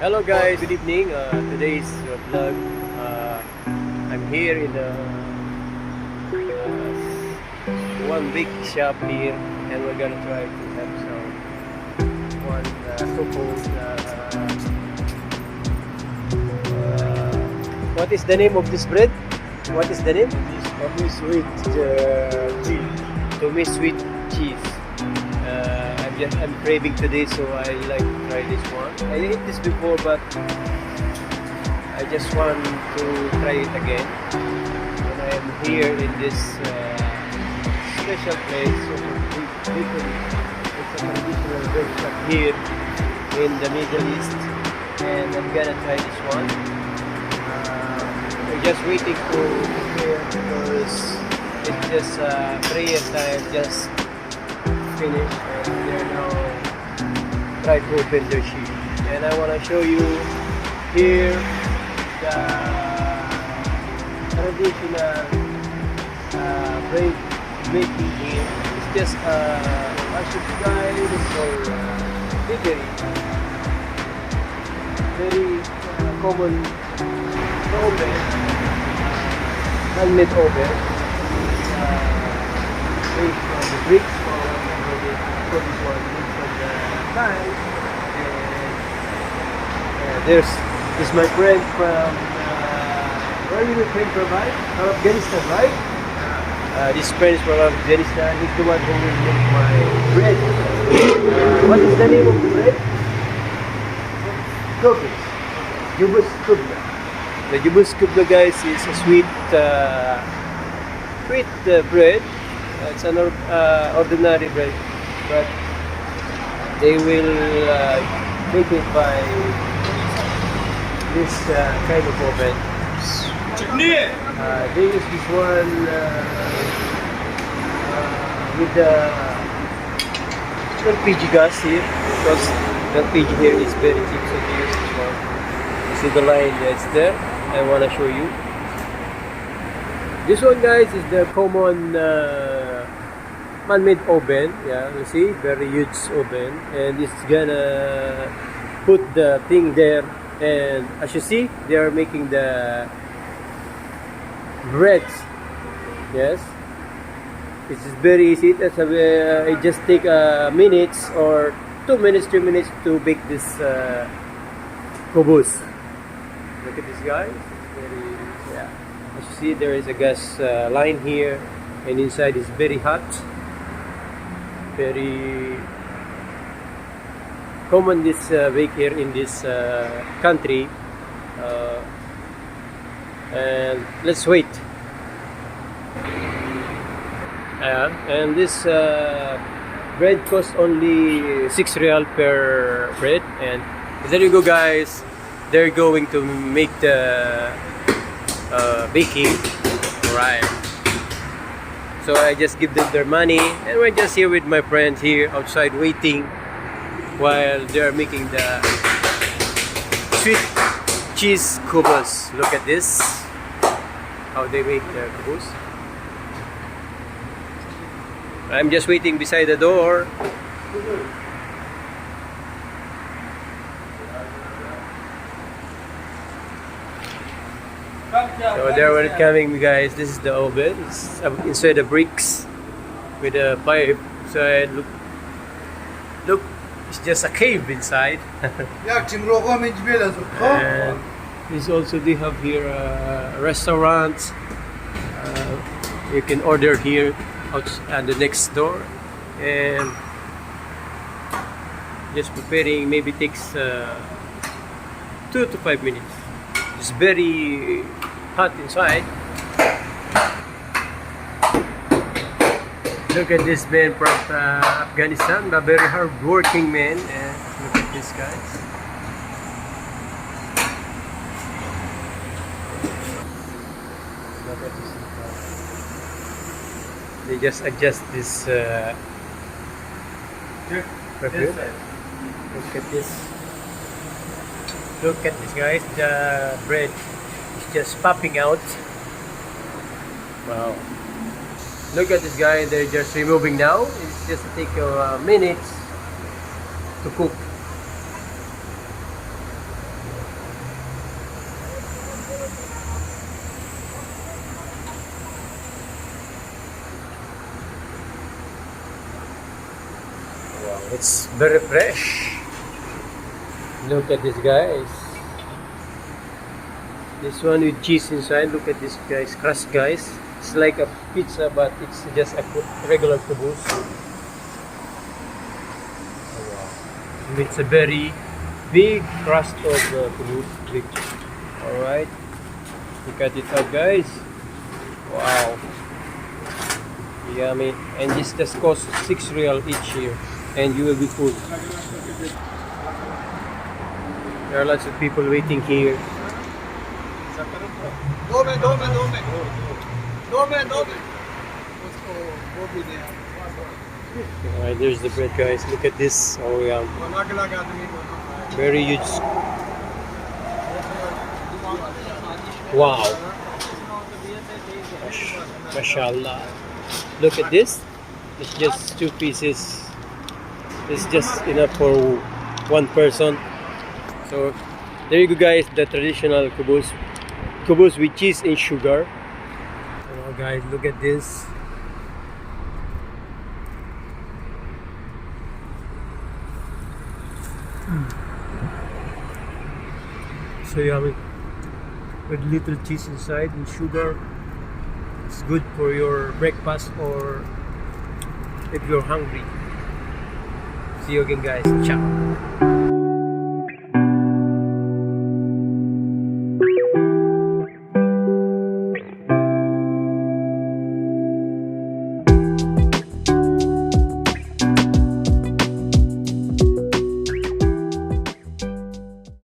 Hello guys, good evening. Today's vlog. I'm here in one big shop here, and we're gonna try to have some one so-called what is the name of this bread? What is the name? This only sweet cheese. To me, sweet cheese. I'm craving today, so I like to try this one. I ate this before, but I just want to try it again. And I am here in this special place. So it's a traditional bread shop here in the Middle East, and I'm gonna try this one. We're just waiting to prepare because it's just prayer time. Just finished, and they're now trying to open their sheet. And I want to show you here the traditional bread making here. It's just a guide or bakery. Very common oven, handmade oven, made from the bricks or whatever they put this one made from the tiles. And there's my friend from where did your friend from, right? From Afghanistan, right? This friend is from Afghanistan. He's the one who will make my bread. What is the name of the bread? Kubos. Cheese Kubos. The Cheese Kubos, guys, is a sweet bread. It's an ordinary bread, but they will make it by this kind of oven. They use this one with the LPG gas here, because the LPG here is very cheap, so they use this one. You see the line that's there. I want to show you. This one, guys, is the common man-made oven. Yeah, you see, very huge oven, and it's gonna put the thing there. And as you see, they are making the breads. Yes, it is very easy. It just take minutes or 2 minutes, 3 minutes to bake this kubos. Look at this, guys. Very, yeah. As you see, there is a gas line here, and inside is very hot. Very common this bake here in this country. And let's wait. And this bread costs only 6 real per bread. And there you go, guys. They're going to make the baking. Right. So I just give them their money, and we're just here with my friends here outside waiting while they're making the sweet cheese kubos. Look at this, how they make the kubos. I'm just waiting beside the door. So they're coming, guys. This is the oven. It's inside the bricks with a pipe. So look, it's just a cave inside. And this also, they have here a restaurant. You can order here out at the next door, and just preparing maybe takes 2 to 5 minutes. It's very hot inside. Look at this man from Afghanistan, a very hard-working man. And look at this, guys. Look at this. They just adjust this perfume. Look at this. Look at this, guys. The bread is just popping out. Wow. Look at this, guy. They're just removing now. It's just take minutes to cook. It's very fresh. Look at this, guys. This one with cheese inside. Look at this, guys. Crust, guys. It's like a pizza, but it's just a regular kubos. Oh, wow. It's a very big crust of kubos. Big. Alright. Look at it out, guys. Wow. Yummy. And this just costs 6 real each here. And you will be full. There are lots of people waiting here. Alright, there's the bread, guys. Look at this. Oh, yeah. Very huge. Wow. Mashallah. Look at this. It's just 2 pieces. It's just enough for one person. So there you go, guys. The traditional kubos. Kubos with cheese and sugar. Oh, guys, look at this. So yummy. With little cheese inside and sugar. It's good for your breakfast or if you're hungry. See you again, guys. Ciao.